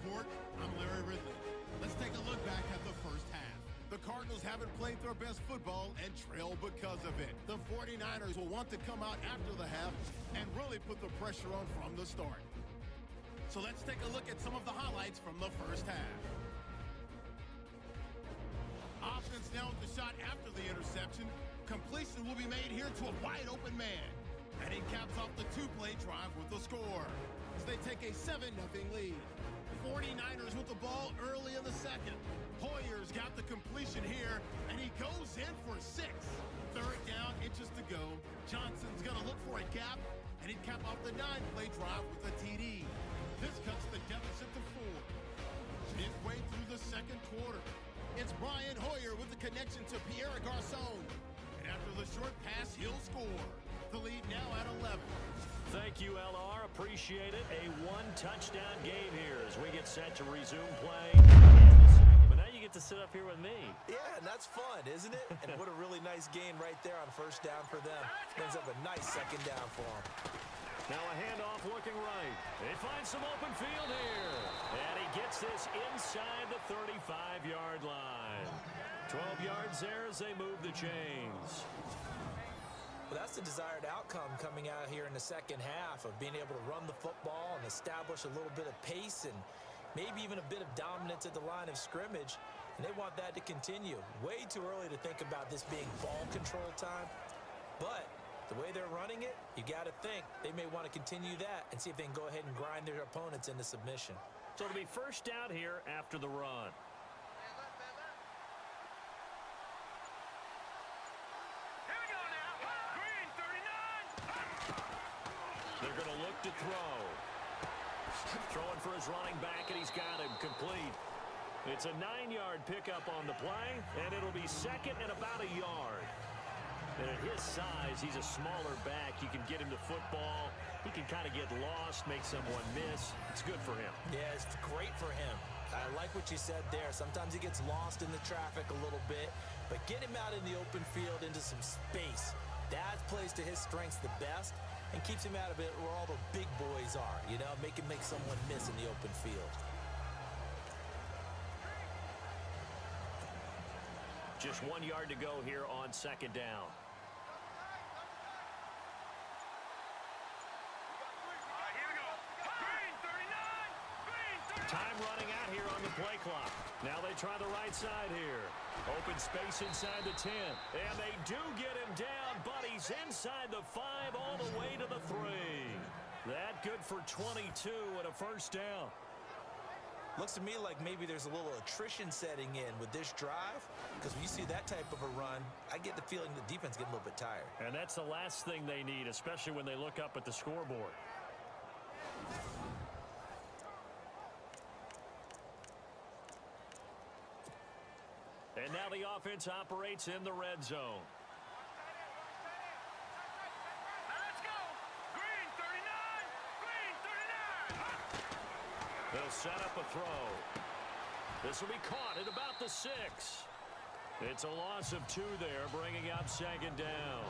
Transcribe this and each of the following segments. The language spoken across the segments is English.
report. I'm Larry Ridley. Let's take a look back at the first half. The Cardinals haven't played their best football and trail because of it. The 49ers will want to come out after the half and really put the pressure on from the start. So let's take a look at some of the highlights from the first half. Offense now with the shot after the interception. Completion will be made here to a wide open man. And he caps off the two-play drive with the score as they take a 7-0 lead. 49ers with the ball early in the second. Hoyer's got the completion here, and he goes in for 6. Third down, inches to go. Johnson's going to look for a gap, and he'd cap off the 9-play drive with a TD. This cuts the deficit to 4. Midway through the second quarter, it's Brian Hoyer with the connection to Pierre Garçon. And after the short pass, he'll score. The lead now at 11. Thank you, LR. Appreciate it. A one-touchdown game here as we get set to resume play. But now you get to sit up here with me. Yeah, and that's fun, isn't it? And what a really nice gain right there on first down for them. Ends up a nice second down for them. Now a handoff looking right. They find some open field here. And he gets this inside the 35-yard line. 12 yards there as they move the chains. Well, that's the desired outcome coming out here in the second half of being able to run the football and establish a little bit of pace and maybe even a bit of dominance at the line of scrimmage. And they want that to continue. Way too early to think about this being ball control time. But the way they're running it, you got to think they may want to continue that and see if they can go ahead and grind their opponents into submission. So it'll be first down here after the run. They're going to look to throw. Throwing for his running back, and he's got him complete. It's a 9-yard pickup on the play, and it'll be second and about a yard. And at his size, he's a smaller back. You can get him to football. He can kind of get lost, make someone miss. It's good for him. Yeah, it's great for him. I like what you said there. Sometimes he gets lost in the traffic a little bit, but get him out in the open field into some space. That plays to his strengths the best and keeps him out of it where all the big boys are, you know, make someone miss in the open field. Just 1 yard to go here on second down. Time running out here on the play clock. Now they try the right side here. Open space inside the 10. And they do get him down, but he's inside the 5 all the way to the 3. That good for 22 and a first down. Looks to me like maybe there's a little attrition setting in with this drive, because when you see that type of a run, I get the feeling the defense getting a little bit tired. And that's the last thing they need, especially when they look up at the scoreboard. And now the offense operates in the red zone. Let's go! Green 39! Green 39! They'll set up a throw. This will be caught at about the 6. It's a loss of 2 there, bringing up second down.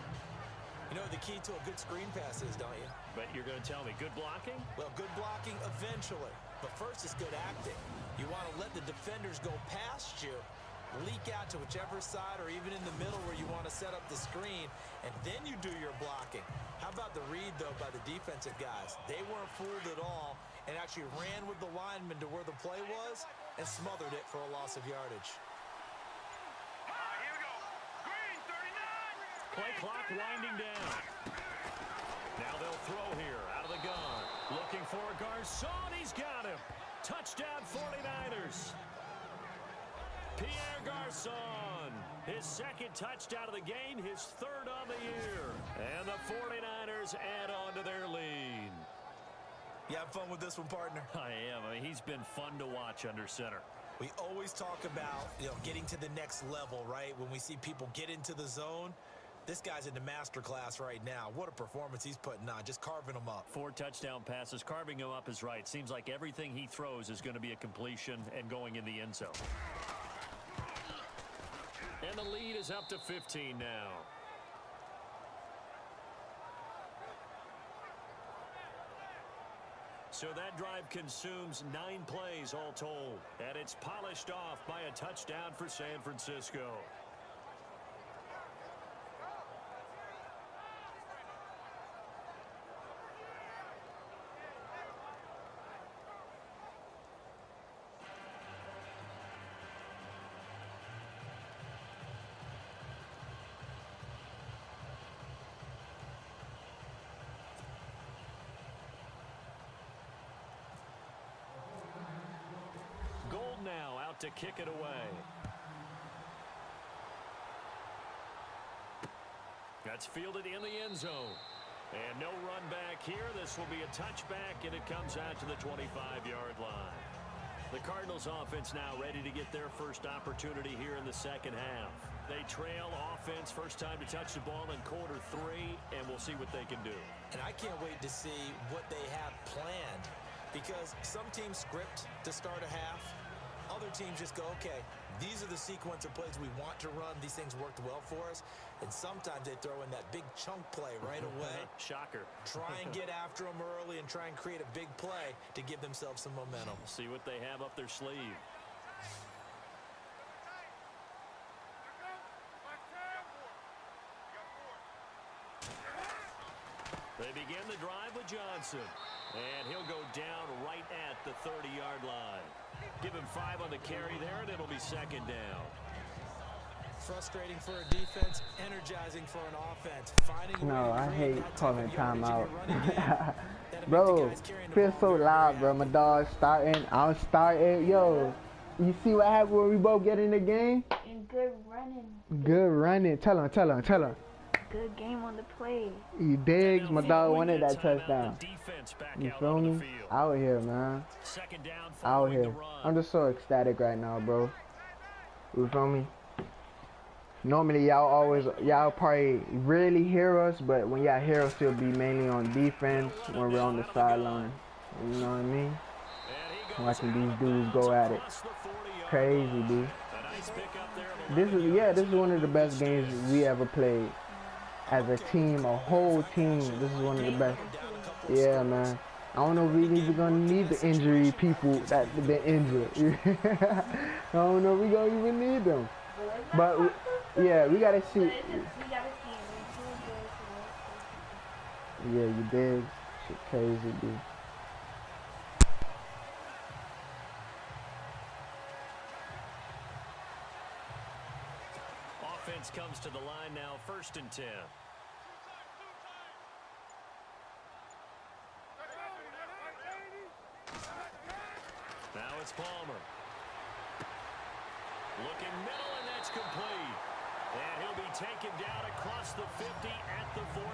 You know what the key to a good screen pass is, don't you? But you're going to tell me, good blocking? Well, good blocking eventually. But first is good acting. You want to let the defenders go past you, leak out to whichever side or even in the middle where you want to set up the screen, and then you do your blocking. How about the read, though, by the defensive guys? They weren't fooled at all and actually ran with the lineman to where the play was and smothered it for a loss of yardage. Here we go. Green 39! Play clock winding down. Now they'll throw here out of the gun. Looking for Garçon. He's got him. Touchdown 49ers. Pierre Garçon, his second touchdown of the game, his third on the year. And the 49ers add on to their lead. You have fun with this one, partner? I am. I mean, he's been fun to watch under center. We always talk about, getting to the next level, right? When we see people get into the zone, this guy's in the master class right now. What a performance he's putting on, just carving them up. 4 touchdown passes. Carving him up is right. Seems like everything he throws is going to be a completion and going in the end zone. And the lead is up to 15 now. So that drive consumes 9 plays all told. And it's polished off by a touchdown for San Francisco. Now out to kick it away. That's fielded in the end zone. And no run back here. This will be a touchback, and it comes out to the 25-yard line. The Cardinals offense now ready to get their first opportunity here in the second half. They trail offense, first time to touch the ball in quarter 3, and we'll see what they can do. And I can't wait to see what they have planned, because some teams script to start a half. Other teams just go, okay, these are the sequence of plays we want to run. These things worked well for us. And sometimes they throw in that big chunk play right away. Shocker. Try and get after them early and try and create a big play to give themselves some momentum. See what they have up their sleeve. They begin the drive with Johnson. And he'll go down right at the 30-yard line. Give him 5 on the carry there, and it'll be second down. Frustrating for a defense, energizing for an offense. No, I hate calling timeout. Bro, feels so loud, bro. My dog's starting. I'm starting. Yo, you see what happened when we both get in the game? And good running. Good running. Tell him. Good game on the play. You digs? My dog wanted that touchdown. You feel me? Out here, man. Out here. I'm just so ecstatic right now, bro. You feel me? Normally, y'all probably rarely hear us, but when y'all hear us, it'll be mainly on defense when we're on the sideline. You know what I mean? Watching these dudes go at it. Crazy, dude. This is one of the best games we ever played. As a team, a whole team, this is one of the best. Yeah, man. I don't know if we even gonna need the injury people that been injured. I don't know if we gonna even need them. But yeah, we gotta see. Yeah, you did. Shit crazy, dude. Offense comes to the line now, 1st and 10. Now it's Palmer. Looking middle, and that's complete. And he'll be taken down across the 50 at the 45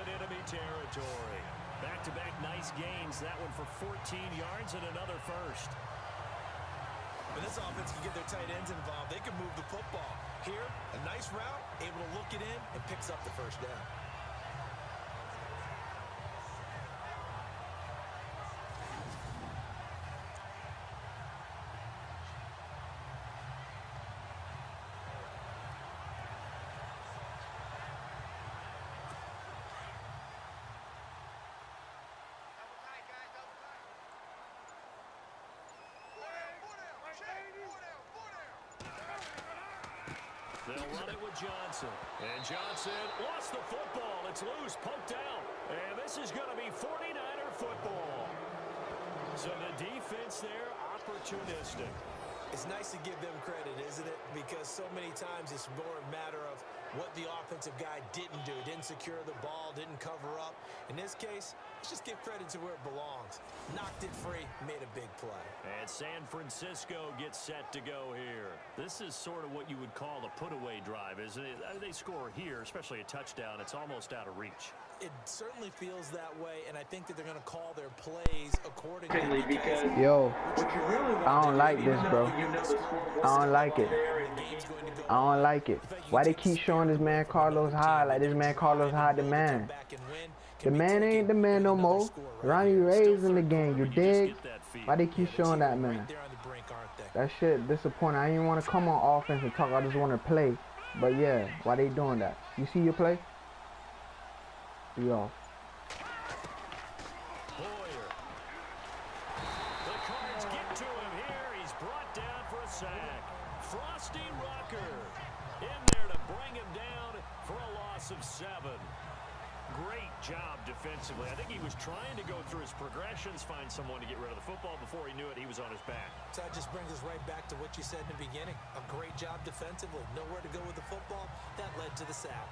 in enemy territory. Back-to-back nice gains. That one for 14 yards and another first. When this offense can get their tight ends involved, they can move the football. Here, a nice route, able to look it in, and picks up the first down. They'll run it with Johnson. And Johnson lost the football. It's loose, poked out. And this is going to be 49er football. So the defense there, opportunistic. It's nice to give them credit, isn't it? Because so many times it's more a matter of what the offensive guy didn't do. Didn't secure the ball, didn't cover up. In this case, let's just give credit to where it belongs. Knocked it free, made a big play. And San Francisco gets set to go here. This is sort of what you would call a put-away drive, isn't it? They score here, especially a touchdown. It's almost out of reach. It certainly feels that way, and I think that they're going to call their plays accordingly. Because yo, I don't like this, bro. I don't like it. I don't like it. Why they keep showing this man Carlos Hyde like this man Carlos Hyde the man? The man ain't the man no more. Ronnie Ray's in the game, you dig? Why they keep showing that man? That shit disappointing. I didn't want to come on offense and talk. I just want to play. But yeah, why they doing that? You see your play? Yo. sack. Frosty Rucker in there to bring him down for a loss of 7. Great job defensively. I think he was trying to go through his progressions, find someone to get rid of the football. Before he knew it, he was on his back. So that just brings us right back to what you said in the beginning. A great job defensively. Nowhere to go with the football. That led to the sack.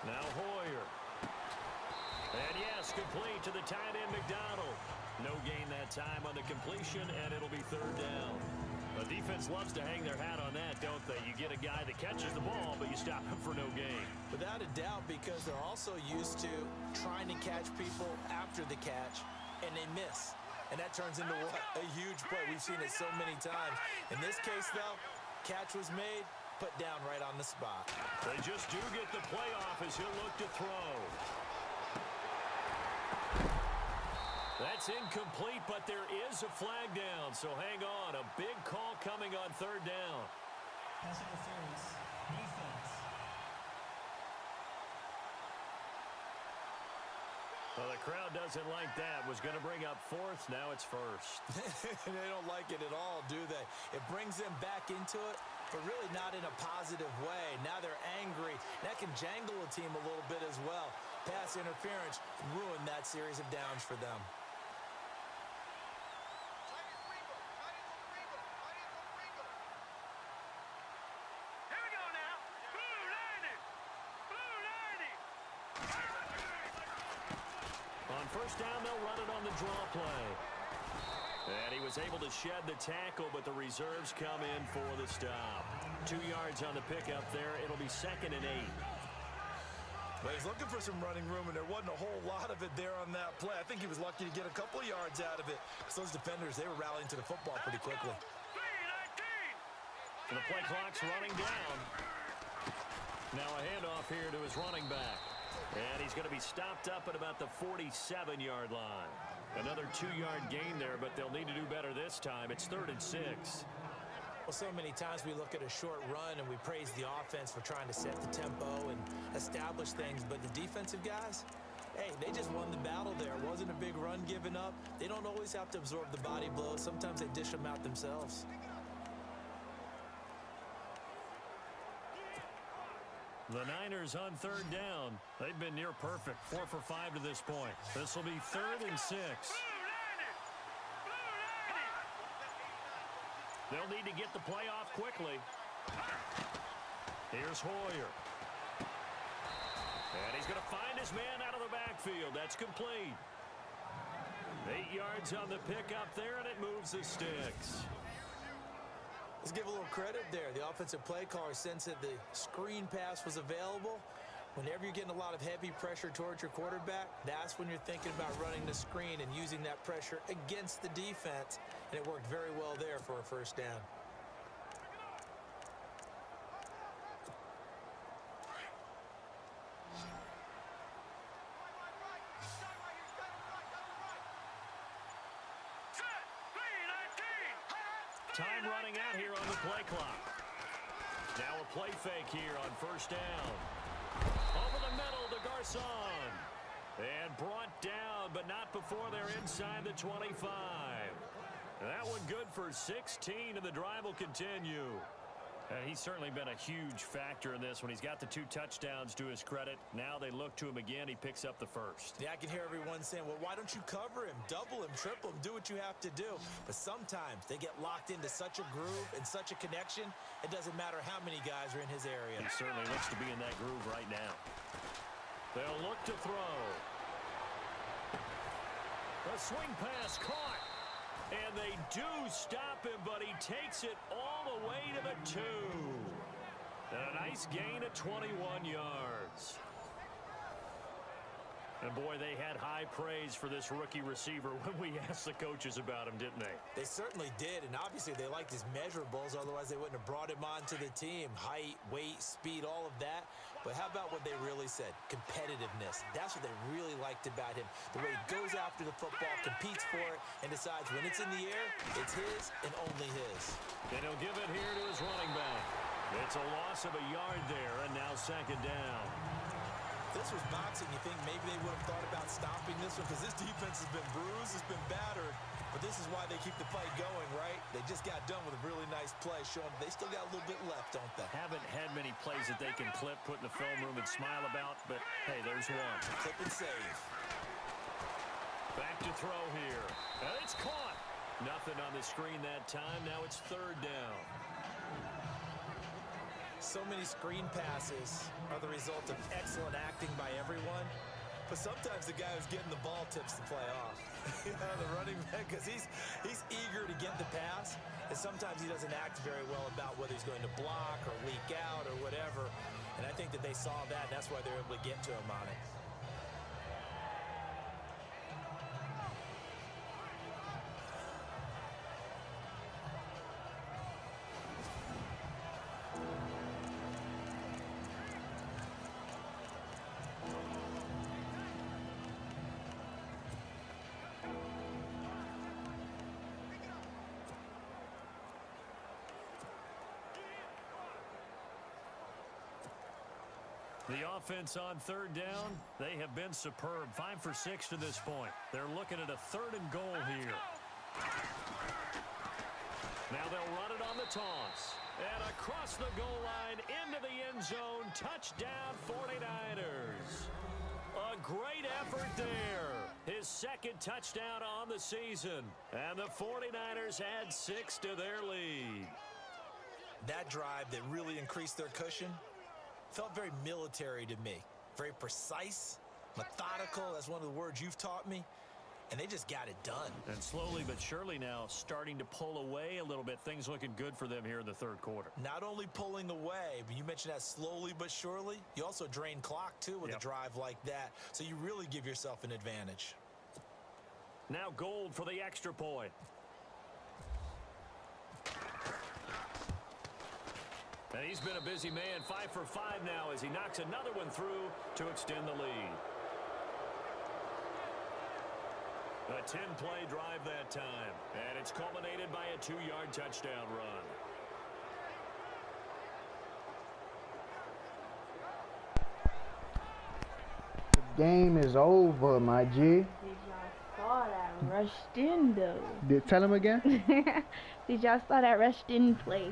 Now Hoyer. And yes, complete to the tight end McDonald. No gain that time on the completion, and it'll be 3rd down. The defense loves to hang their hat on that, don't they? You get a guy that catches the ball, but you stop him for no gain. Without a doubt, because they're also used to trying to catch people after the catch, and they miss. And that turns into what? A huge play. We've seen it so many times. In this case, though, catch was made, put down right on the spot. They just do get the play off as he'll look to throw. That's incomplete, but there is a flag down, so hang on. A big call coming on 3rd down. Pass interference. Defense. Well, the crowd doesn't like that. Was going to bring up 4th. Now it's 1st. They don't like it at all, do they? It brings them back into it, but really not in a positive way. Now they're angry. That can jangle a team a little bit as well. Pass interference ruined that series of downs for them. Here we go now. Blue 90. Blue 90. On 1st down, they'll run it on the draw play. And he was able to shed the tackle, but the reserves come in for the stop. 2 yards on the pickup there. It'll be 2nd and 8. But he's looking for some running room, and there wasn't a whole lot of it there on that play. I think he was lucky to get a couple of yards out of it. So those defenders, they were rallying to the football pretty quickly. And the play clock's running down. Now a handoff here to his running back. And he's going to be stopped up at about the 47-yard line. Another 2-yard gain there, but they'll need to do better this time. It's 3rd and 6. Well, so many times we look at a short run and we praise the offense for trying to set the tempo and establish things, but the defensive guys, hey, they just won the battle there. It wasn't a big run given up. They don't always have to absorb the body blows. Sometimes they dish them out themselves. The Niners on 3rd down. They've been near perfect. 4 for 5 to this point. This will be 3rd and 6. They'll need to get the play off quickly. Here's Hoyer. And he's going to find his man out of the backfield. That's complete. 8 yards on the pickup there, and it moves the sticks. Let's give a little credit there. The offensive play caller sensed that the screen pass was available. Whenever you're getting a lot of heavy pressure towards your quarterback, that's when you're thinking about running the screen and using that pressure against the defense. And it worked very well there for a 1st down. Time running out here on the play clock. Now a play fake here on 1st down. Over the middle to Garcon. And brought down, but not before they're inside the 25. That one good for 16, and the drive will continue. And he's certainly been a huge factor in this when he's got the 2 touchdowns to his credit. Now they look to him again. He picks up the 1st. Yeah, I can hear everyone saying, well, why don't you cover him, double him, triple him, do what you have to do. But sometimes they get locked into such a groove and such a connection, it doesn't matter how many guys are in his area. He certainly looks to be in that groove right now. They'll look to throw. The swing pass caught. And they do stop him, but he takes it all the way to the 2. And a nice gain of 21 yards. And, boy, they had high praise for this rookie receiver when we asked the coaches about him, didn't they? They certainly did, and obviously they liked his measurables. Otherwise, they wouldn't have brought him onto the team. Height, weight, speed, all of that. But how about what they really said? Competitiveness. That's what they really liked about him. The way he goes after the football, competes for it, and decides when it's in the air, it's his and only his. And he'll give it here to his running back. It's a loss of a yard there, and now second down. If this was boxing, you think maybe they would have thought about stopping this one because this defense has been bruised, it's been battered, but this is why they keep the fight going, right? They just got done with a really nice play, showing they still got a little bit left, don't they? Haven't had many plays that they can clip, put in the film room and smile about, but hey, there's one. Clip and save. Back to throw here. And it's caught. Nothing on the screen that time. Now it's third down. So many screen passes are the result of excellent acting by everyone, but sometimes the guy who's getting the ball tips the play off. The running back, because he's eager to get the pass, and sometimes he doesn't act very well about whether he's going to block or leak out or whatever, and I think that they saw that, and that's why they're able to get to him on it. The offense on third down, they have been superb. 5 for 6 to this point. They're looking at a third and goal here. Now they'll run it on the toss. And across the goal line into the end zone. Touchdown 49ers. A great effort there. His second touchdown on the season. And the 49ers add 6 to their lead. That drive that really increased their cushion felt very military to me. Very precise, methodical. That's one of the words you've taught me. And they just got it done. And slowly but surely now starting to pull away a little bit. Things looking good for them here in the third quarter. Not only pulling away, but you mentioned that slowly but surely. You also drain clock, too, with a drive like that. So you really give yourself an advantage. Now Gold for the extra point. And he's been a busy man. 5 for 5 now as he knocks another one through to extend the lead. A 10-play drive that time. And it's culminated by a 2-yard touchdown run. The game is over, my G. Did y'all saw that rushed in, though? Tell him again? Did y'all saw that rushed in play?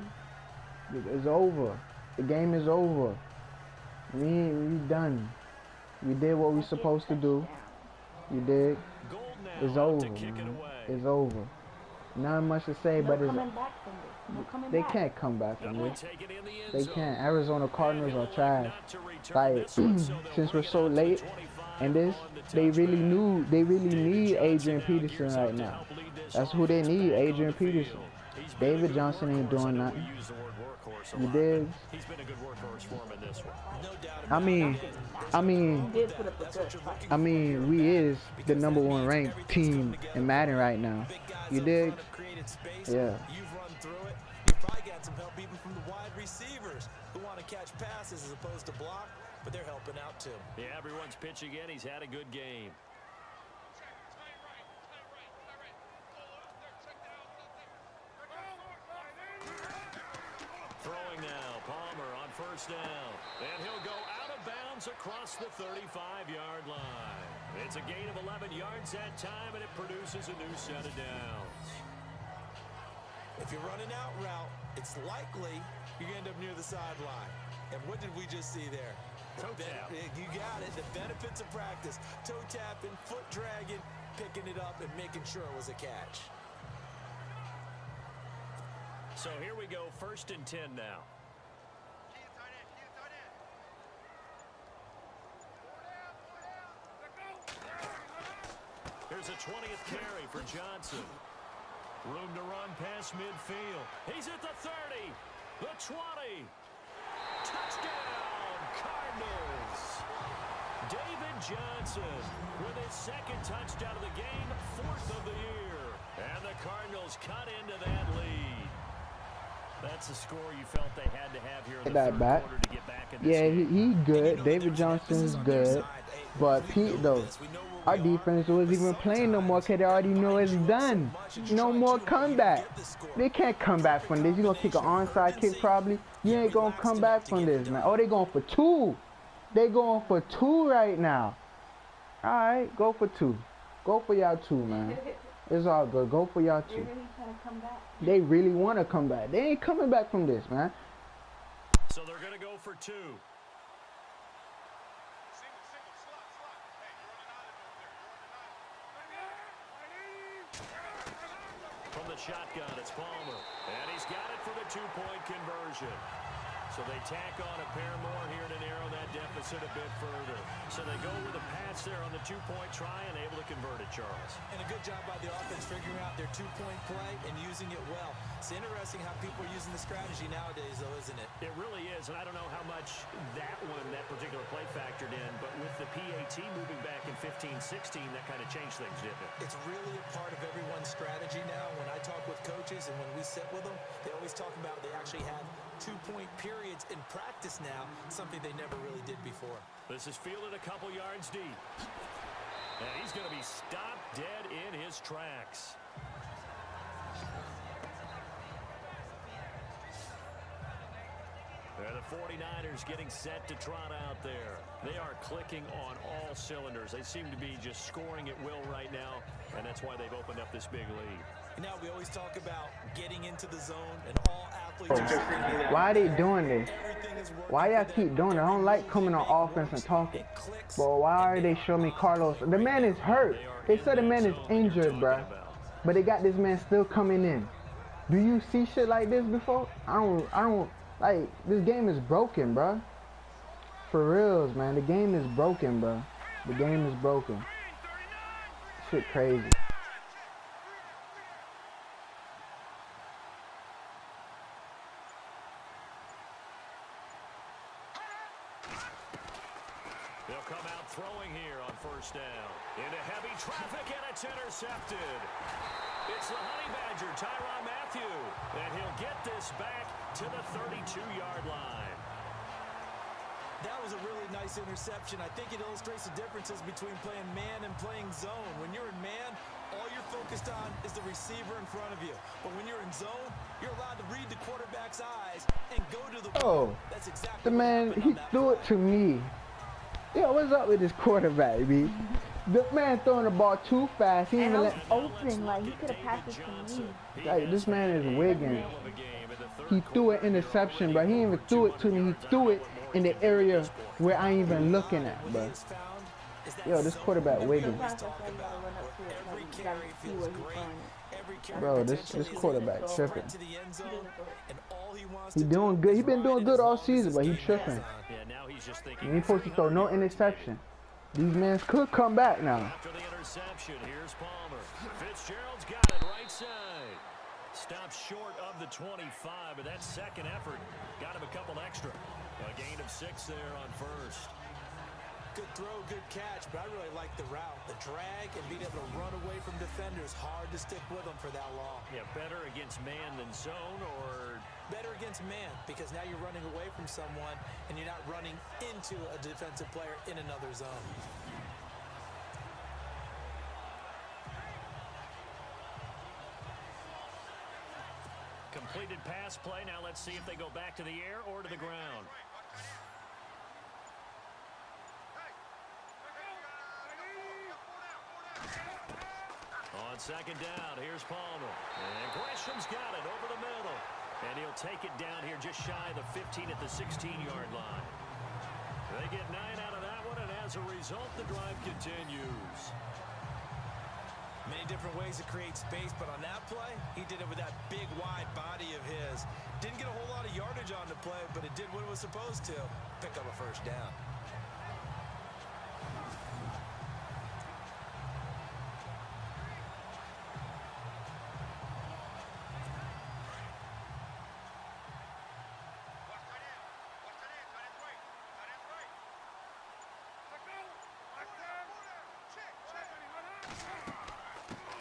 It's over. The game is over. We done. We did what we supposed to do. We did. It's over, man. It's over. Not much to say, but it's. They can't come back from this. They can't. Arizona Cardinals are trash. Like, since we're so late in this, they really need Adrian Peterson right now. That's who they need, Adrian Peterson. David Johnson ain't doing nothing. You dig? He's been a good workhorse for him in this one. I mean, we is the #1 ranked team in Madden right now. You dig? Yeah. You've run through it. You've probably got some help even from the wide receivers who want to catch passes as opposed to block, but they're helping out too. Yeah, everyone's pitching in. He's had a good game. Throwing now, Palmer on first down. And he'll go out of bounds across the 35-yard line. It's a gain of 11 yards that time, and it produces a new set of downs. If you're running out route, it's likely you're going to end up near the sideline. And what did we just see there? Toe tap. You got it. The benefits of practice. Toe tapping, foot dragging, picking it up, and making sure it was a catch. So here we go, 1st and 10 now. Here's a 20th carry for Johnson. Room to run past midfield. He's at the 30, the 20. Touchdown, Cardinals. David Johnson with his second touchdown of the game, 4th of the year. And the Cardinals cut into that lead. That's the score you felt they had to have here in the third quarter to get back in this game. He good. David Johnson's good. But Pete, though, our defense wasn't even playing no more because they already know it's done. No more comeback. They can't come back from this. You're going to kick an onside kick probably. You ain't going to come back from this, man. Oh, they going for 2. They going for 2 right now. All right, go for 2. Go for y'all 2, man. It's all good. Go for y'all 2. They're really trying to come back. They really want to come back. They ain't coming back from this, man. So they're going to go for 2. From the shotgun, it's Palmer. And he's got it for the 2-point conversion. So they tack on a pair more here to narrow that deficit a bit further. So they go with a pass there on the 2-point try and able to convert it, Charles. And a good job by the offense figuring out their 2-point play and using it well. It's interesting how people are using the strategy nowadays, though, isn't it? It really is, and I don't know how much that particular play factored in, but with the PAT moving back in 15-16, that kind of changed things, didn't it? It's really a part of everyone's strategy now. When I talk with coaches and when we sit with them, they always talk about they actually have 2-point periods in practice now, something they never really did before. This is fielded a couple yards deep. And he's going to be stopped dead in his tracks. The 49ers getting set to trot out there. They are clicking on all cylinders. They seem to be just scoring at will right now, and that's why they've opened up this big lead. Now we always talk about getting into the zone, and all athletes are why are they doing this? Why y'all keep doing it? I don't like coming on offense and talking. But why are they showing me Carlos? The man is hurt. They said the man is injured, bruh. But they got this man still coming in. Do you see shit like this before? I don't, like, this game is broken, bruh. For reals, man. The game is broken, bruh. The game is broken. Shit crazy. They'll come out throwing here on first down. Into heavy traffic, and it's intercepted. It's the Honey Badger, Tyrann Mathieu, and he'll get this back to the 32-yard line. That was a really nice interception. I think it illustrates the differences between playing man and playing zone. When you're in man, all you're focused on is the receiver in front of you. But when you're in zone, you're allowed to read the quarterback's eyes and go to the ball. That's exactly the man, he threw it to me. Yo, what's up with this quarterback, B? The man throwing the ball too fast. He and even I was open, like he could have passed it to me. Like, this man is wigging. He threw an interception, but he didn't even threw it to me. He threw it in the area where I ain't even looking at, bro. Yo, this quarterback wigging. Bro, this quarterback tripping. He doing good. He been doing good all season, but he tripping. He ain't supposed to throw no interception. These men could come back now. After the interception, here's Palmer. Fitzgerald's got it right side. Stopped short of the 25, but that second effort got him a couple extra. A gain of 6 there on first. Good throw, good catch, but I really like the route. The drag and being able to run away from defenders. Hard to stick with them for that long. Yeah, better against man than zone, or better against man, because now you're running away from someone and you're not running into a defensive player in another zone. Completed pass play. Now let's see if they go back to the air or to the ground. On second down, here's Palmer. And Gresham's got it over the middle. And he'll take it down here just shy of the 15 at the 16-yard line. They get 9 out of that one, and as a result, the drive continues. Many different ways to create space, but on that play, he did it with that big, wide body of his. Didn't get a whole lot of yardage on the play, but it did what it was supposed to. Pick up a first down.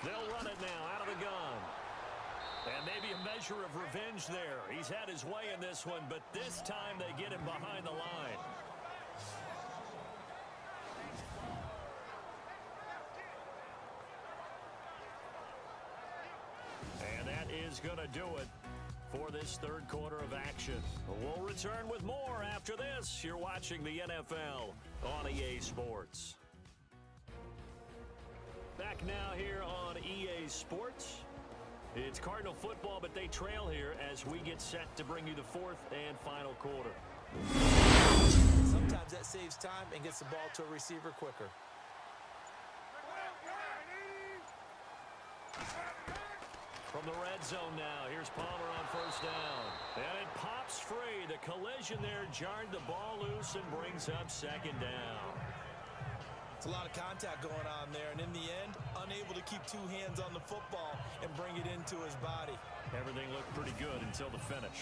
They'll run it now out of the gun. And maybe a measure of revenge there. He's had his way in this one, but this time they get him behind the line. And that is going to do it for this third quarter of action. We'll return with more after this. You're watching the NFL on EA Sports. Back now here on EA Sports. It's Cardinal football, but they trail here as we get set to bring you the fourth and final quarter. Sometimes that saves time and gets the ball to a receiver quicker. From the red zone now, here's Palmer on first down. And it pops free. The collision there jarred the ball loose and brings up second down. It's a lot of contact going on there, and in the end, unable to keep two hands on the football and bring it into his body. Everything looked pretty good until the finish.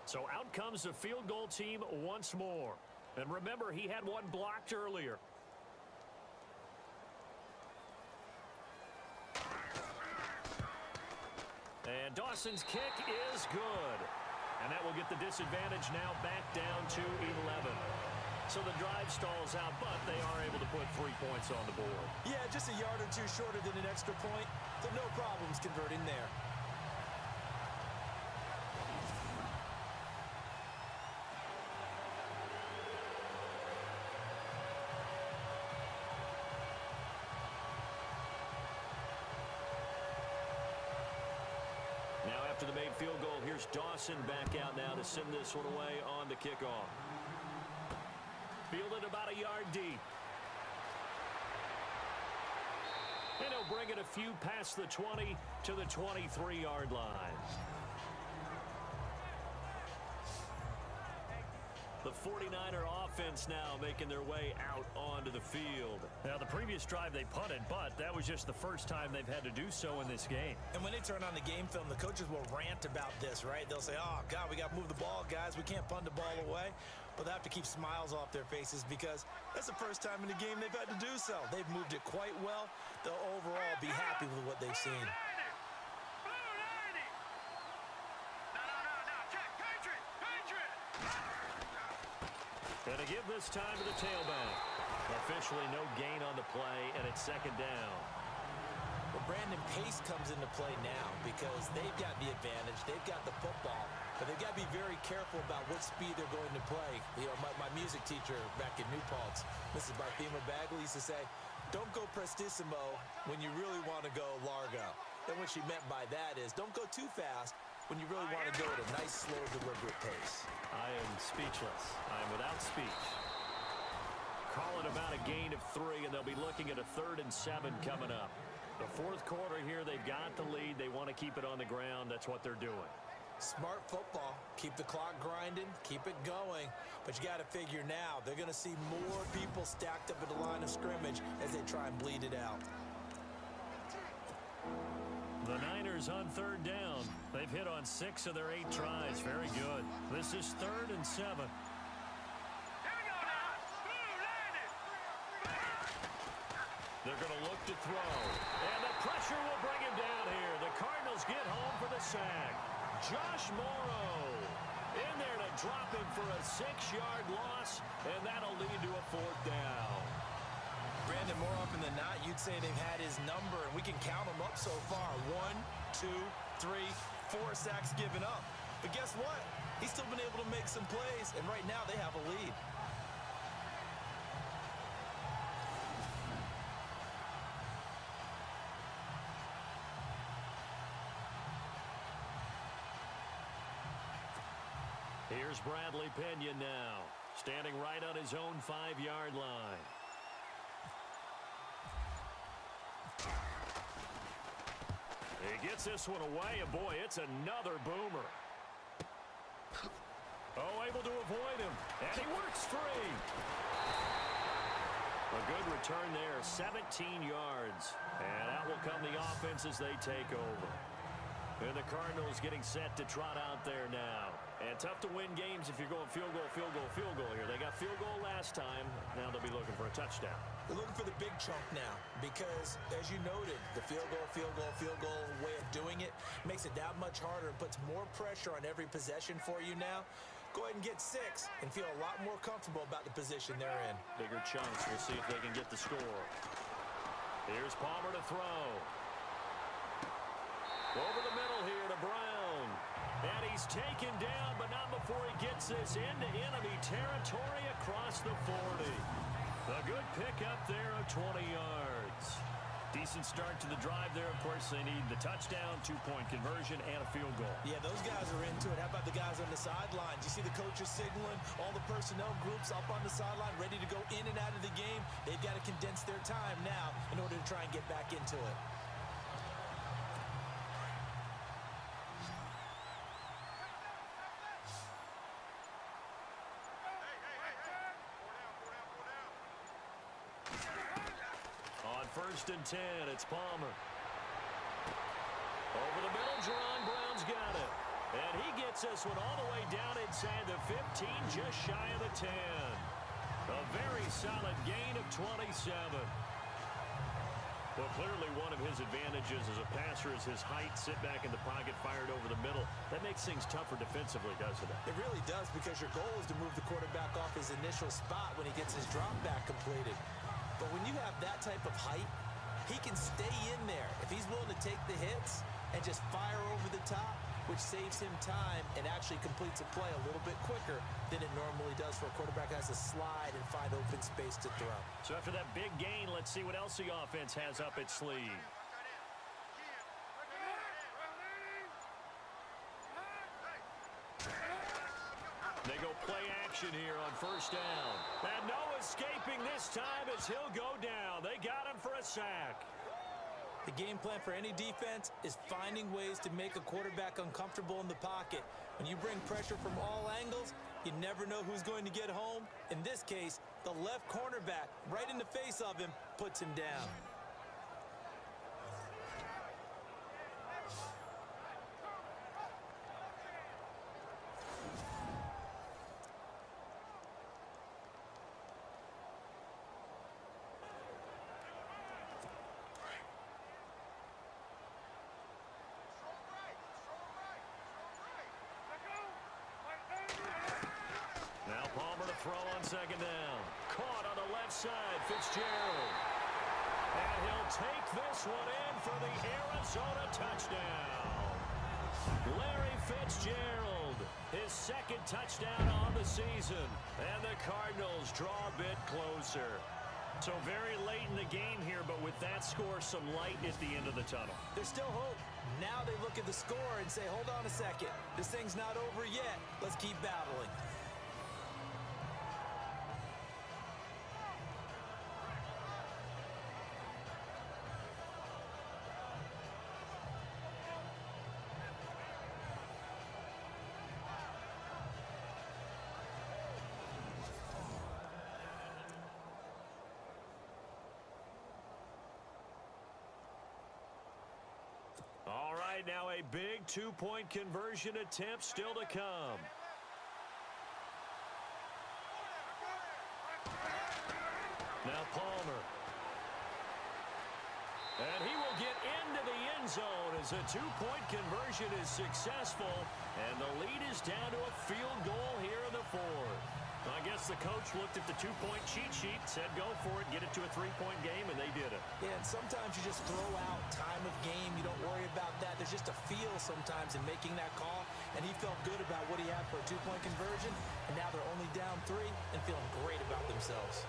So out comes the field goal team once more. And remember, he had one blocked earlier. And Dawson's kick is good. And that will get the disadvantage now back down to 11. So the drive stalls out, but they are able to put 3 points on the board. Yeah, just a yard or two shorter than an extra point, so no problems converting there. Now after the made field goal, here's Dawson back out now to send this one away on the kickoff. Fielded about a yard deep. And he'll bring it a few past the 20 to the 23-yard line. The 49er offense now making their way out onto the field. Now, the previous drive they punted, but that was just the first time they've had to do so in this game. And when they turn on the game film, the coaches will rant about this, right? They'll say, oh, God, we got to move the ball, guys. We can't punt the ball away. But they have to keep smiles off their faces because that's the first time in the game they've had to do so. They've moved it quite well. They'll overall be happy with what they've seen. And to give this time to the tailback. Officially no gain on the play, and it's second down. Well, Brandon, pace comes into play now because they've got the advantage. They've got the football, but they've got to be very careful about what speed they're going to play. You know, my music teacher back in New Paltz, Mrs. Barthema Bagley, used to say, don't go prestissimo when you really want to go largo. And what she meant by that is don't go too fast when you really want to go at a nice, slow, deliberate pace. I am speechless. I am without speech. Call it about a gain of 3, and they'll be looking at a 3rd and 7 coming up. The fourth quarter here, they've got the lead. They want to keep it on the ground. That's what they're doing. Smart football. Keep the clock grinding. Keep it going. But you got to figure now, they're going to see more people stacked up at the line of scrimmage as they try and bleed it out. The Niners on 3rd down. They've hit on 6 of their 8 tries. Very good. This is 3rd and 7. They're going to look to throw. And the pressure will bring him down here. The Cardinals get home for the sack. Josh Morrow in there to drop him for a 6-yard loss, and that'll lead to a 4th down. Brandon, more often than not, you'd say they've had his number, and we can count them up so far. 1, 2, 3, 4 sacks given up. But guess what? He's still been able to make some plays, and right now they have a lead. Here's Bradley Pena now, standing right on his own 5-yard line. He gets this one away, and boy, it's another boomer. Oh, able to avoid him, and he works free. A good return there, 17 yards. And out will come the offense as they take over. And the Cardinals getting set to trot out there now. And tough to win games if you're going field goal, field goal, field goal here. They got field goal last time. Now they'll be looking for a touchdown. They're looking for the big chunk now because, as you noted, the field goal way of doing it makes it that much harder and puts more pressure on every possession for you now. Go ahead and get 6 and feel a lot more comfortable about the position they're in. Bigger chunks. We'll see if they can get the score. Here's Palmer to throw. Over the middle here to Brown. And he's taken down, but not before he gets this into enemy territory across the 40. A good pickup there of 20 yards. Decent start to the drive there. Of course, they need the touchdown, 2-point conversion, and a field goal. Yeah, those guys are into it. How about the guys on the sidelines? You see the coaches signaling, all the personnel groups up on the sideline, ready to go in and out of the game. They've got to condense their time now in order to try and get back into it. First and 10, it's Palmer. Over the middle, Jerron Brown's got it. And he gets this one all the way down inside the 15, just shy of the 10. A very solid gain of 27. Well, clearly one of his advantages as a passer is his height. Sit back in the pocket, fired over the middle. That makes things tougher defensively, doesn't it? It really does, because your goal is to move the quarterback off his initial spot when he gets his drop back completed. But when you have that type of height, he can stay in there if he's willing to take the hits and just fire over the top, which saves him time and actually completes a play a little bit quicker than it normally does for a quarterback that has to slide and find open space to throw. So after that big gain, let's see what else the offense has up its sleeve. They go play action here on first down. And no escaping this time as he'll go down. They got him for a sack. The game plan for any defense is finding ways to make a quarterback uncomfortable in the pocket. When you bring pressure from all angles, you never know who's going to get home. In this case, the left cornerback, right in the face of him, puts him down. Second down. Caught on the left side, Fitzgerald. And he'll take this one in for the Arizona touchdown. Larry Fitzgerald, his second touchdown on the season. And the Cardinals draw a bit closer. So very late in the game here, but with that score, some light at the end of the tunnel. There's still hope. Now they look at the score and say, hold on a second. This thing's not over yet. Let's keep battling. All right, now a big two-point conversion attempt still to come. Now Palmer. And he will get into the end zone as a two-point conversion is successful. And the lead is down to a field goal here in the fourth. I guess the coach looked at the two-point cheat sheet, said go for it, get it to a three-point game, and they did it. Yeah, and sometimes you just throw out time of game. You don't worry about that. There's just a feel sometimes in making that call, and he felt good about what he had for a two-point conversion, and now they're only down 3 and feeling great about themselves.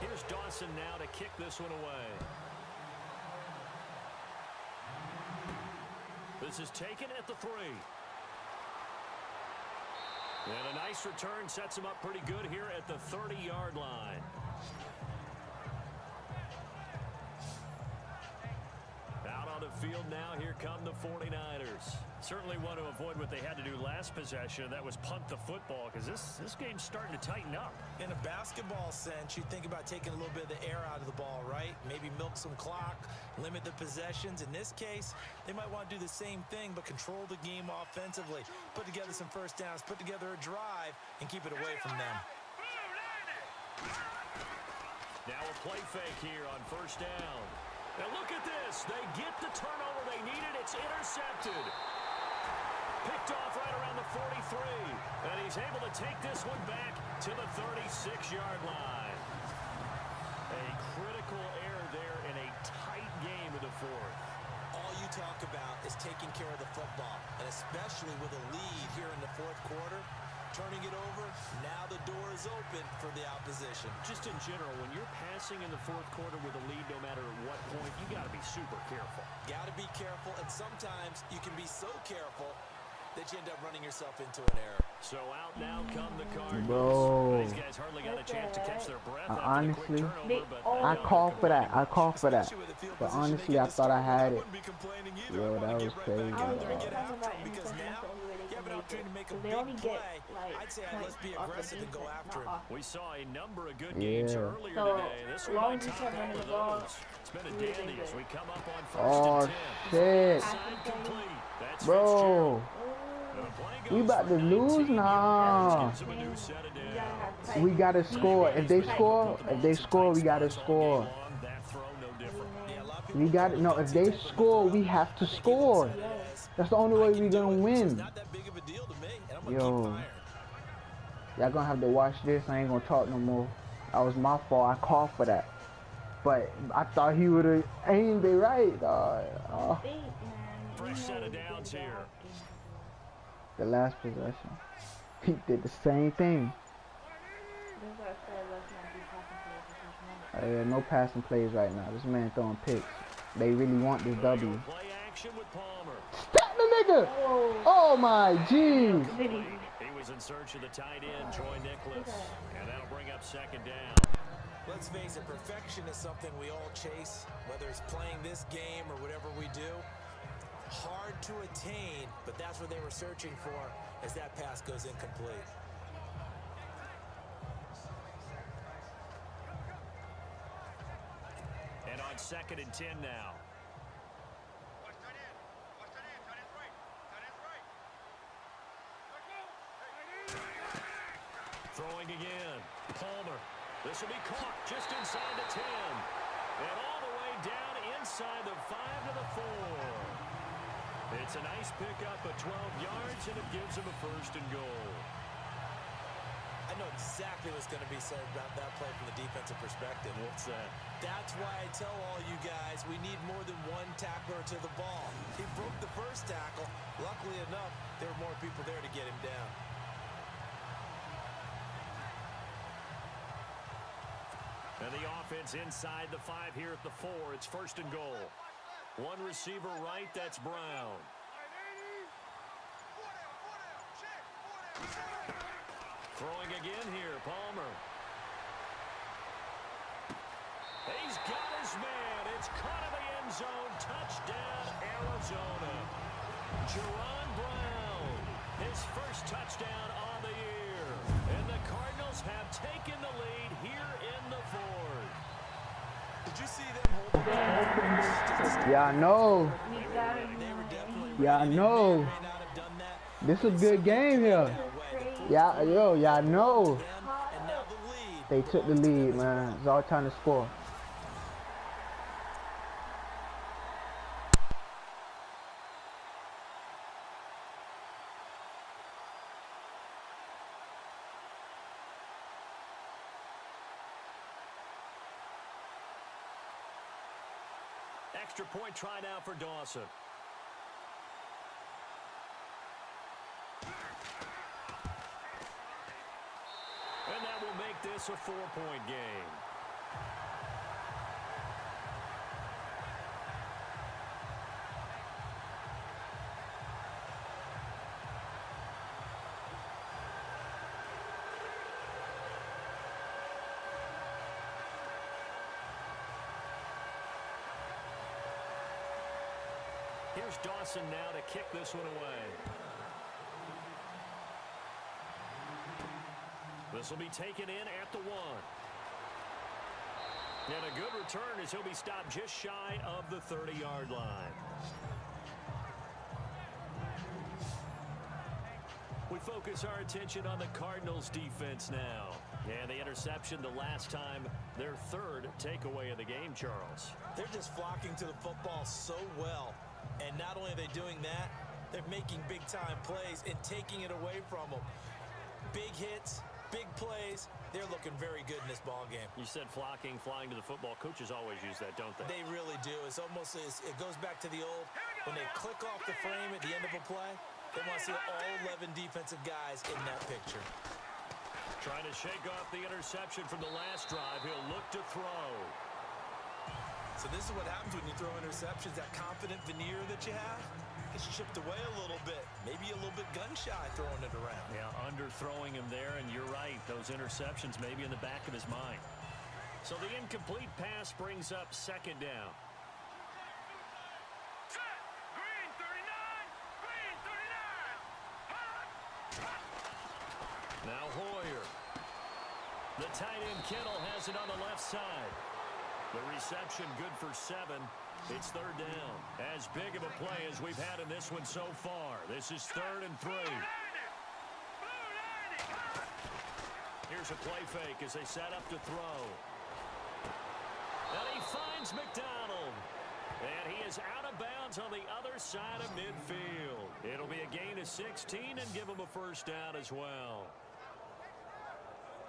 Here's Dawson now to kick this one away. This is taken at the 3. And a nice return sets him up pretty good here at the 30-yard line. Out on the field now. Here come the 49ers. Certainly want to avoid what they had to do last possession. That was punt the football, because this game's starting to tighten up. In a basketball sense, you think about taking a little bit of the air out of the ball, right? Maybe milk some clock, limit the possessions. In this case, they might want to do the same thing, but control the game offensively. Put together some first downs, put together a drive, and keep it away from them. Now a play fake here on first down. Now look at this. They get the turnover they needed. It's intercepted. Picked off right around the 43. And he's able to take this one back to the 36-yard line. A critical error there in a tight game in the fourth. All you talk about is taking care of the football, and especially with a lead here in the fourth quarter. Turning it over, now the door is open for the opposition. Just in general, when you're passing in the fourth quarter with a lead, no matter what point, you got to be super careful. Got to be careful, and sometimes you can be so careful that you end up running yourself into an error. So out now come the Cardinals. Bro, These guys hardly got a chance to catch their breath. Honestly, turnover, I called for that. I called for that. But honestly, I thought I had it. Yo, that was crazy. Because now you have an opportunity to make a big play. I'd say let's be aggressive and go after him. We saw a number of good games earlier today. This one might top all of those. It's been a dandy as we come up on first and 10. Shit. Side complete. That's Bro. We about to lose now. We gotta score. If they score, we gotta score. We got it. No, if they score, we have to score. That's the only way we're gonna win. Yo, y'all gonna have to watch this. I ain't gonna talk no more. That was my fault. I called for that, but I thought he would have aimed it right. Fresh set of downs here. The last possession, he did the same thing. No passing plays right now. This man throwing picks. They really want this W. Play action with Palmer. Stop the nigga! Oh my jeez. He was in search of the tight end, Troy Nicholas, and that'll bring up second down. Let's face it, perfection is something we all chase, whether it's playing this game or whatever we do. Hard to attain, but that's what they were searching for as that pass goes incomplete. And on second and 10 now. Throwing again. Palmer. This will be caught just inside the 10. And all the way down inside the 5 to the 4. It's a nice pickup of 12 yards, and it gives him a first and goal. I know exactly what's going to be said about that play from the defensive perspective. What's that? That's why I tell all you guys we need more than one tackler to the ball. He broke the first tackle. Luckily enough, there were more people there to get him down. And the offense inside the 5 here at the 4. It's first and goal. One receiver right, that's Brown. Throwing again here, Palmer. He's got his man. It's caught in the end zone. Touchdown, Arizona. Jerron Brown, his first touchdown on the year. And the Cardinals have taken the lead here in the fourth. Did you see them hold? Yeah, I know. Yeah, I know. This is a good game here. Yeah, y'all know. They took the lead, man. It's all time to score. Extra point try now for Dawson. And that will make this a 4-point game. Here's Dawson now to kick this one away. This will be taken in at the 1. And a good return as he'll be stopped just shy of the 30-yard line. We focus our attention on the Cardinals defense now. And the interception the last time, their third takeaway of the game, Charles. They're just flocking to the football so well. And not only are they doing that, they're making big-time plays and taking it away from them. Big hits, big plays. They're looking very good in this ball game. You said flocking, flying to the football. Coaches always use that, don't they? They really do. It's almost, it goes back to the old, when they click off the frame at the end of a play, they want to see all 11 defensive guys in that picture. Trying to shake off the interception from the last drive. He'll look to throw. So this is what happens when you throw interceptions. That confident veneer that you have gets chipped away a little bit. Maybe a little bit gun-shy throwing it around. Yeah, underthrowing him there, and you're right. Those interceptions maybe in the back of his mind. So the incomplete pass brings up second down. Set. Green 39. Green 39. Now Hoyer. The tight end Kittle has it on the left side. The reception good for 7. It's third down. As big of a play as we've had in this one so far. This is 3rd and 3. Here's a play fake as they set up to throw. And he finds McDonald. And he is out of bounds on the other side of midfield. It'll be a gain of 16 and give him a first down as well.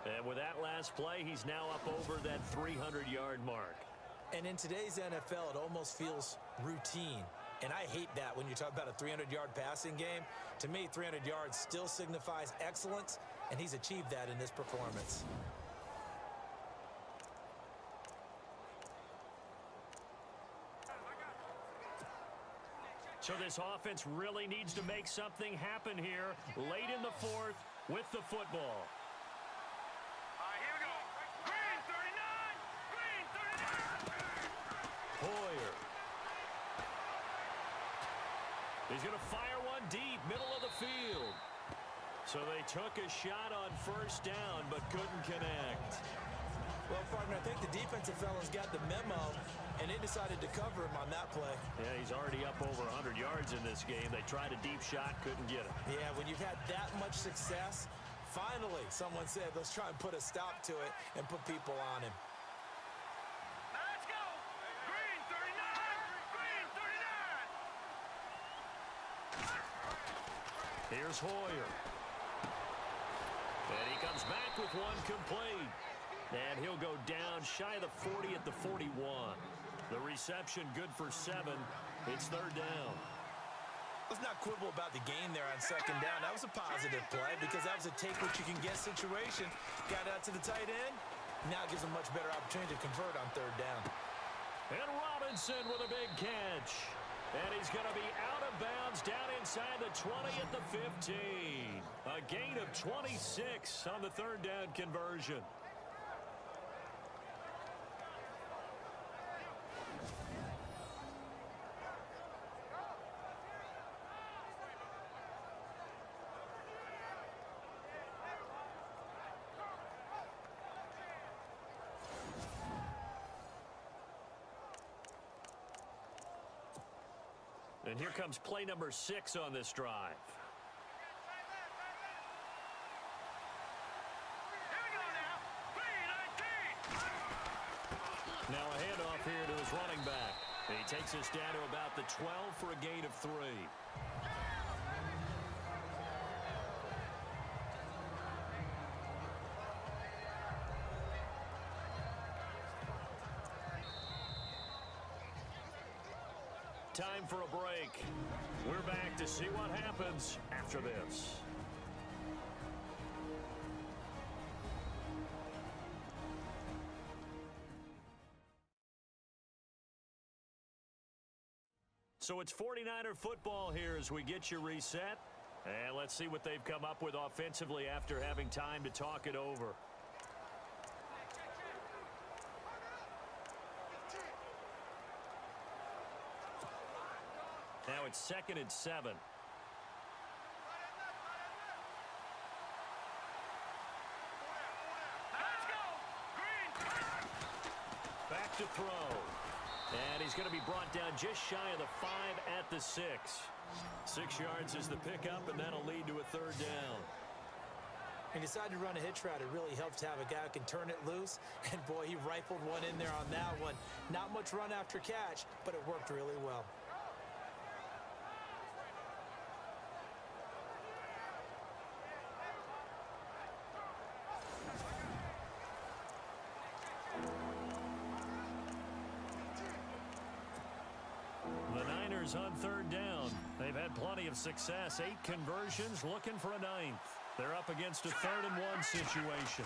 And with that last play, he's now up over that 300-yard mark. And in today's NFL, it almost feels routine. And I hate that when you talk about a 300-yard passing game. To me, 300 yards still signifies excellence, and he's achieved that in this performance. So this offense really needs to make something happen here late in the 4th with the football. Here we go. Green 39. Green 39. Hoyer. He's going to fire one deep, middle of the field. So they took a shot on first down, but couldn't connect. Well, partner, I think the defensive fellas got the memo, and they decided to cover him on that play. Yeah, he's already up over 100 yards in this game. They tried a deep shot, couldn't get it. Yeah, when you've had that much success, finally someone said, let's try and put a stop to it and put people on him. Now let's go. Green 39. Green 39. Here's Hoyer. And he comes back with one complete. And he'll go down shy of the 40 at the 41. The reception good for 7. It's third down. Let's not quibble about the gain there on second down. That was a positive play because that was a take-what-you-can-get situation. Got out to the tight end. Now it gives him much better opportunity to convert on third down. And Robinson with a big catch. And he's going to be out of bounds down inside the 20 at the 15. A gain of 26 on the third down conversion. And here comes play number 6 on this drive. Here we go now. Green 19. Now a handoff here to his running back. And he takes us down to about the 12 for a gain of 3. Time for a break. We're back to see what happens after this. So it's 49er football here as we get you reset. And let's see what they've come up with offensively after having time to talk it over. Now it's 2nd and 7. Let's go. Green. Back to throw. And he's going to be brought down just shy of the 5 at the 6. 6 yards is the pickup, and that'll lead to a 3rd down. He decided to run a hitch route. It really helps to have a guy who can turn it loose. And, boy, he rifled one in there on that one. Not much run after catch, but it worked really well. The Niners on 3rd down. They've had plenty of success. 8 conversions, looking for a 9th. They're up against a 3rd and 1 situation.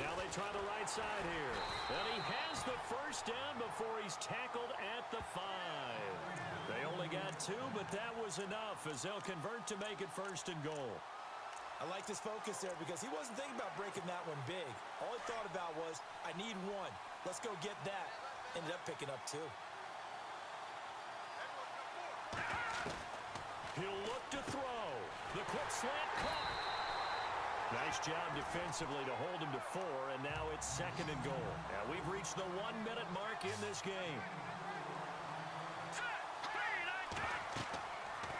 Now they try the right side here. And he has the first down before he's tackled at the 5. They only got 2, but that was enough as they'll convert to make it 1st and goal. I liked his focus there because he wasn't thinking about breaking that one big. All he thought about was, I need 1. Let's go get that. Ended up picking up 2. He'll look to throw. The quick slant caught. Nice job defensively to hold him to 4, and now it's 2nd and goal. Now we've reached the 1-minute mark in this game.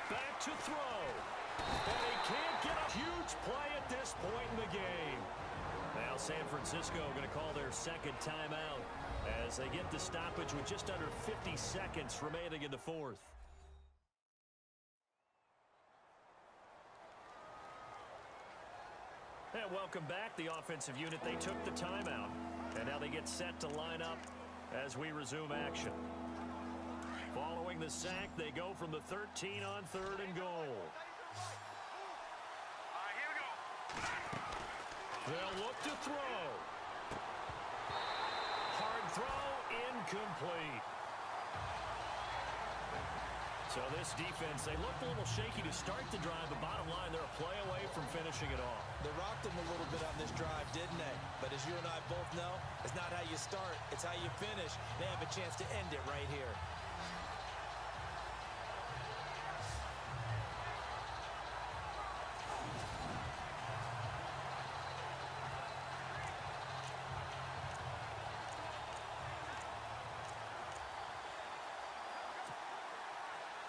Back to throw. And he can't get a huge play at this point in the game. Now San Francisco going to call their 2nd timeout as they get the stoppage with just under 50 seconds remaining in the 4th. And welcome back. The offensive unit, they took the timeout. And now they get set to line up as we resume action. Following the sack, they go from the 13 on 3rd and goal. All right, here we go. They'll look to throw. Hard throw, incomplete. So this defense, they looked a little shaky to start the drive, but bottom line, they're a play away from finishing it off. They rocked him a little bit on this drive, didn't they? But as you and I both know, it's not how you start, it's how you finish. They have a chance to end it right here.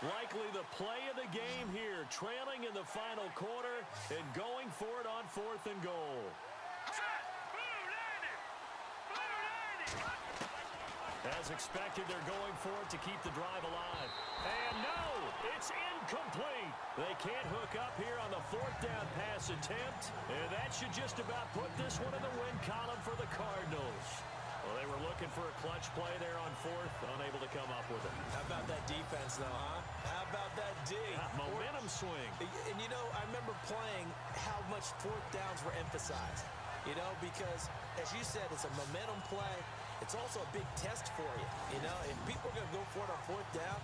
Likely the play of the game here, trailing in the final quarter and going for it on 4th and goal. As expected, they're going for it to keep the drive alive. And no, it's incomplete. They can't hook up here on the 4th down pass attempt. And that should just about put this one in the win column for the Cardinals. Well, they were looking for a clutch play there on 4th, unable to come up with it. How about that defense, though, huh? How about that D? Momentum swing. And, you know, I remember playing how much 4th downs were emphasized. You know, because, as you said, it's a momentum play. It's also a big test for you. You know, if people are going to go for it on 4th down,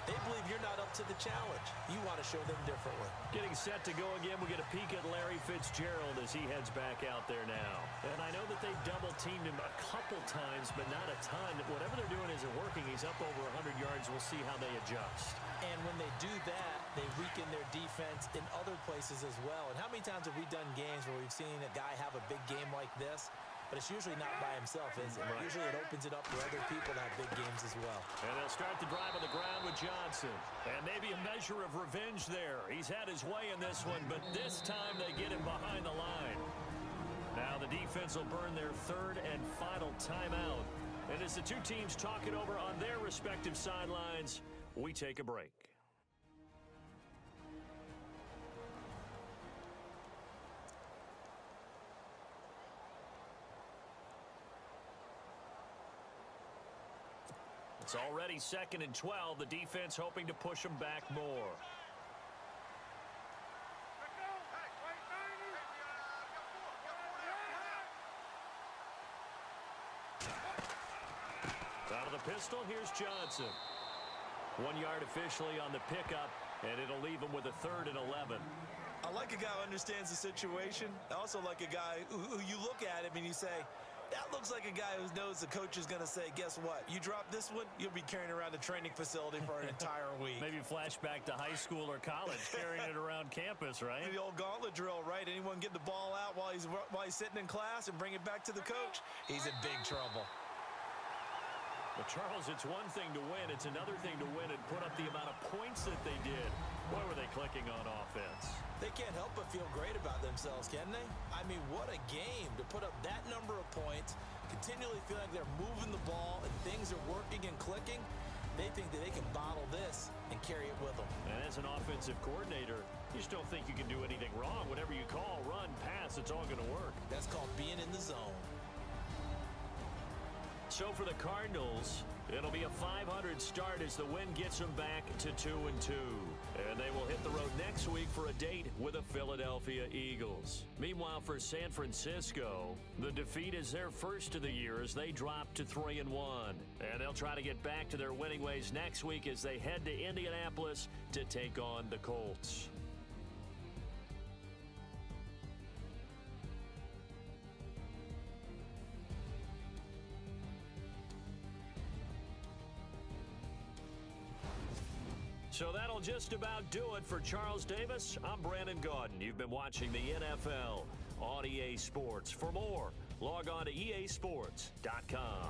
they believe you're not up to the challenge. You want to show them differently. Getting set to go again. We get a peek at Larry Fitzgerald as he heads back out there now. And I know that they've double-teamed him a couple times, but not a ton. Whatever they're doing isn't working. He's up over 100 yards. We'll see how they adjust. And when they do that, they weaken their defense in other places as well. And how many times have we done games where we've seen a guy have a big game like this? But it's usually not by himself, is it? Right. Usually it opens it up for other people to have big games as well. And they'll start the drive on the ground with Johnson. And maybe a measure of revenge there. He's had his way in this one, but this time they get him behind the line. Now the defense will burn their 3rd and final timeout. And as the two teams talk it over on their respective sidelines, we take a break. It's already 2nd and 12. The defense hoping to push them back more. Out of the pistol, here's Johnson. 1 yard officially on the pickup, and it'll leave him with a 3rd and 11. I like a guy who understands the situation. I also like a guy who you look at him and you say, That looks like a guy who knows the coach is going to say, guess what? You drop this one, you'll be carrying around the training facility for an entire week. Maybe flashback to high school or college, carrying it around campus, right? The old gauntlet drill, right? Anyone get the ball out while he's sitting in class and bring it back to the coach? He's in big trouble. But Charles, it's one thing to win. It's another thing to win and put up the amount of points that they did. Boy, were they clicking on offense. They can't help but feel great about themselves, can they? I mean, what a game to put up that number of points, continually feel like they're moving the ball and things are working and clicking. They think that they can bottle this and carry it with them. And as an offensive coordinator, you just don't think you can do anything wrong. Whatever you call, run, pass, it's all going to work. That's called being in the zone. So for the Cardinals, it'll be a 500 start as the win gets them back to 2-2. And they will hit the road next week for a date with the Philadelphia Eagles. Meanwhile, for San Francisco, the defeat is their first of the year as they drop to 3-1. And they'll try to get back to their winning ways next week as they head to Indianapolis to take on the Colts. So that'll just about do it for Charles Davis. I'm Brandon Gaudin. You've been watching the NFL on EA Sports. For more, log on to easports.com.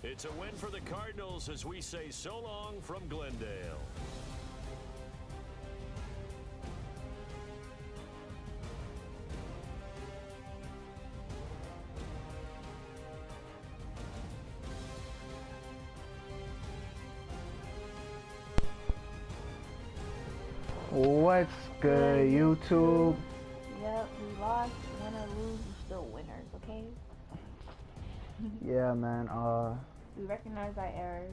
It's a win for the Cardinals as we say so long from Glendale. What's good, YouTube? Yep, we lost, win or lose, we're still winners, okay? Yeah, man. We recognize our errors.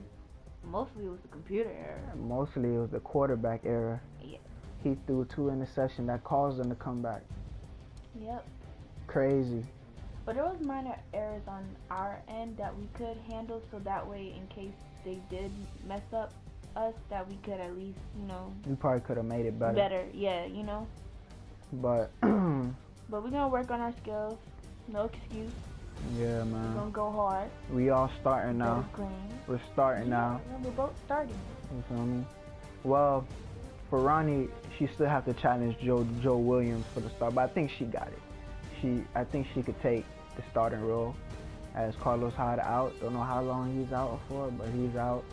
Mostly it was the computer error. Mostly it was the quarterback error. Yeah. He threw 2 interceptions that caused them to come back. Yep. Crazy. But there was minor errors on our end that we could handle, so that way, in case they did mess up us, that we could at least, We probably could have made it better. Yeah, But But we're gonna work on our skills. No excuse. yeah, We're man. gonna go hard. We all starting now. Green. We're starting now. Yeah, we're both starting. You feel me? Well, for Ronnie, she still have to challenge Joe Williams for the start, but I think she got it. I think she could take the starting role as Carlos Hyde out. Don't know how long he's out for, but he's out.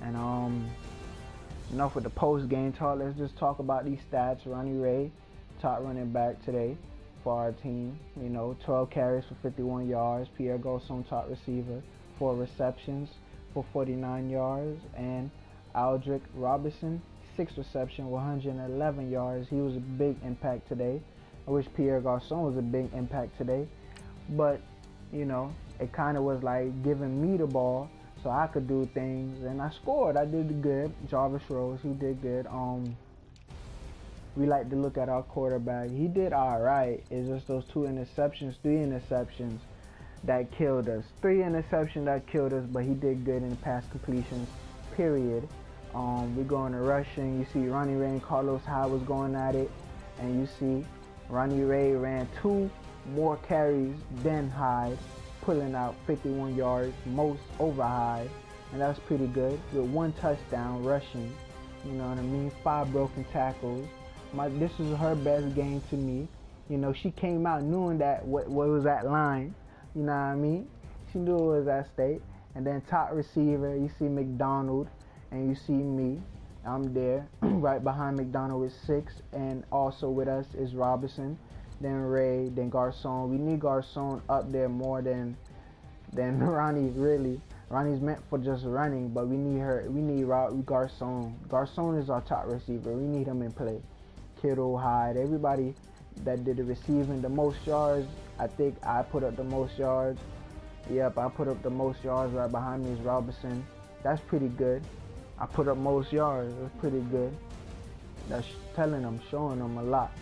And enough with the post-game talk. Let's just talk about these stats. Ronnie Ray, top running back today for our team. 12 carries for 51 yards. Pierre Garçon, top receiver, 4 receptions for 49 yards. And Aldrick Robinson, 6 receptions, 111 yards. He was a big impact today. I wish Pierre Garçon was a big impact today. But, it kind of was like giving me the ball so I could do things, and I scored. I did good. Jarvis Rose, he did good. We like to look at our quarterback. He did all right. It's just those 3 interceptions that killed us. 3 interceptions that killed us, but he did good in the pass completions, period. We go into rushing. You see Ronnie Ray and Carlos Hyde was going at it, and you see Ronnie Ray ran 2 more carries than Hyde, pulling out 51 yards, most over Hyde, and that's pretty good. With 1 touchdown rushing, you know what I mean? 5 broken tackles. This is her best game to me. She came out knowing that what was at line, you know what I mean? She knew it was at stake. And then top receiver, you see McDonald, and you see me. I'm there, right behind McDonald with 6, and also with us is Robinson. Then Ray, then Garçon. We need Garçon up there more than Ronnie, really. Ronnie's meant for just running, but we need Garçon. Garçon is our top receiver. We need him in play. Kittle, Hyde, everybody that did the receiving, the most yards. I think I put up the most yards. Yep, I put up the most yards. Right behind me is Robinson. That's pretty good. I put up most yards. That's pretty good. That's showing them a lot.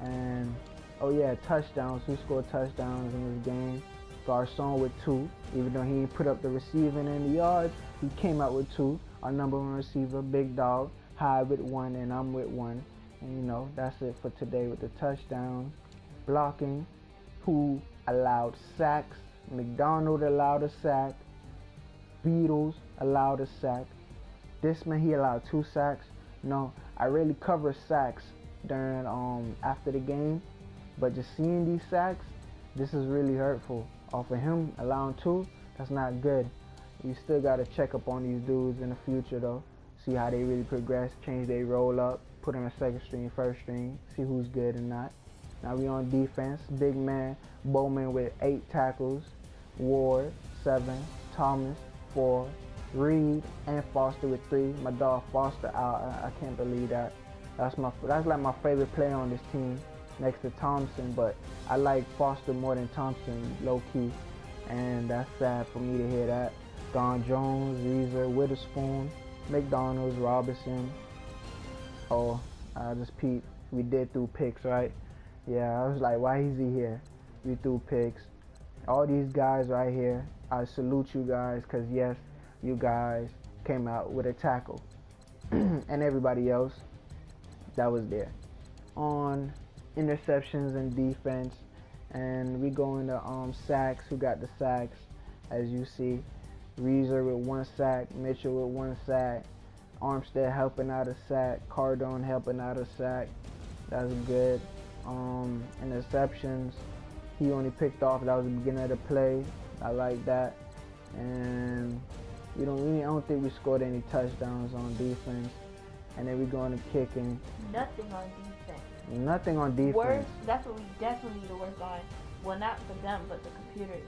And oh yeah, touchdowns. We scored touchdowns in this game. Garçon with 2. Even though he didn't put up the receiving and the yards, he came out with 2. Our number 1 receiver, Big Dog, Hyde with 1, and I'm with 1. And that's it for today with the touchdowns. Blocking, who allowed sacks, McDonald allowed a sack. Beatles allowed a sack. This man, he allowed 2 sacks. No, I really cover sacks during after the game, but just seeing these sacks, this is really hurtful. Off of him allowing 2, that's not good. You still gotta check up on these dudes in the future though. See how they really progress, change their roll up, put them in second string, first string, see who's good and not. Now we on defense. Big man Bowman with 8 tackles, Ward 7, Thomas 4, Reed and Foster with 3. My dog Foster out. I can't believe that. That's like my favorite player on this team, next to Thompson. But I like Foster more than Thompson, low key, and that's sad for me to hear that. Don Jones, Reeser, Witherspoon, McDonald's, Robinson. Oh, I just peeped. We did through picks, right? Yeah, I was like, why is he here? We threw picks. All these guys right here, I salute you guys, because yes, you guys came out with a tackle. And everybody else that was there. On interceptions and defense, and we go into sacks. Who got the sacks? As you see, Reeser with 1 sack, Mitchell with 1 sack, Armstead helping out a sack, Cardone helping out a sack. That's good. Interceptions, he only picked off. That was the beginning of the play. I like that. And I don't think we scored any touchdowns on defense. And then we go into kicking. Nothing on defense. Nothing on defense. That's what we definitely need to work on. Well, not for them, but the computer needs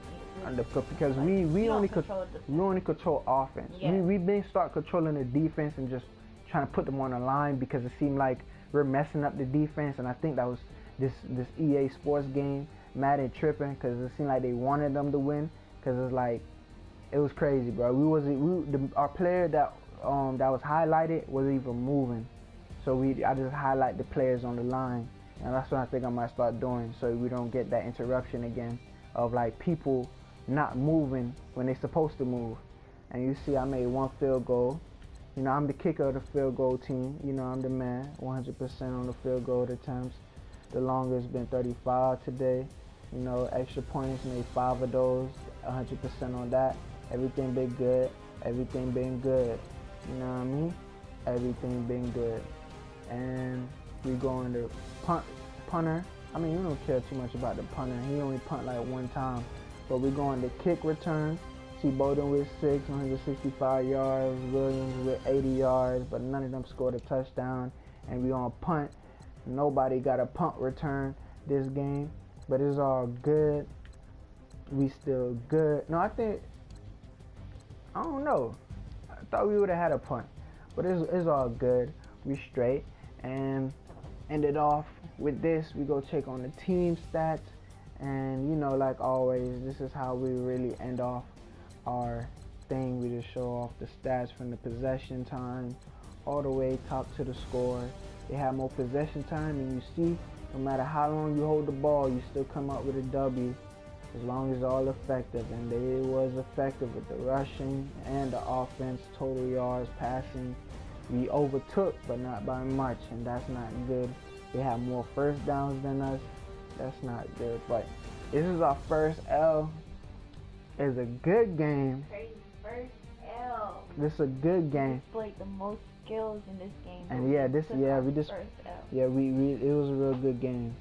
to because we only control offense. Yeah. We've been start controlling the defense and just trying to put them on the line, because it seemed like we're messing up the defense. And I think that was this EA Sports game, Madden tripping, because it seemed like they wanted them to win, because it's like, it was crazy, bro. Our player that was highlighted wasn't even moving, so I just highlight the players on the line, and that's what I think I might start doing, so we don't get that interruption again of like people not moving when they're supposed to move. And you see, I made 1 field goal. You know, I'm the kicker of the field goal team. You know, I'm the man, 100% on the field goal attempts. The longest been 35 today. You know, extra points, made 5 of those, 100% on that. Everything been good. Everything been good. You know what I mean? Everything been good. And we going to punter. I mean, we don't care too much about the punter. He only punt like 1 time. But we going to kick return. See Bowden with 6, 165 yards. Williams with 80 yards. But none of them scored a touchdown. And we on punt. Nobody got a punt return this game. But it's all good. We still good. No, I don't know. I thought we would have had a punt. But it's all good. We straight. And ended off with this. We go check on the team stats. And, you know, like always, this is how we really end off our thing. We just show off the stats from the possession time all the way top to the score. They have more possession time, and you see, no matter how long you hold the ball, you still come out with a W, as long as it's all effective. And it was effective with the rushing and the offense, total yards, passing. We overtook, but not by much, and that's not good. They have more first downs than us. That's not good. But this is our first L. It's a good game. Crazy first L. This is a good game. We displayed the most skills in this game. And yeah, it was a real good game.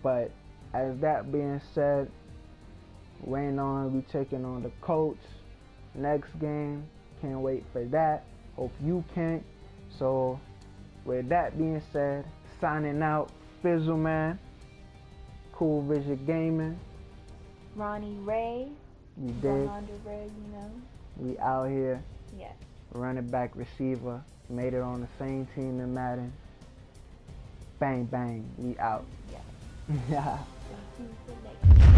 But as that being said, waiting on, we taking on the Colts next game. Can't wait for that. Hope you can. So with that being said, signing out, Fizzle Man, Cool Vision Gaming, Ronnie Ray, we did. 100 Ray, you know. We out here. Yes. Running back, receiver, made it on the same team in Madden. Bang bang, we out. Yes. Yeah. See you next time.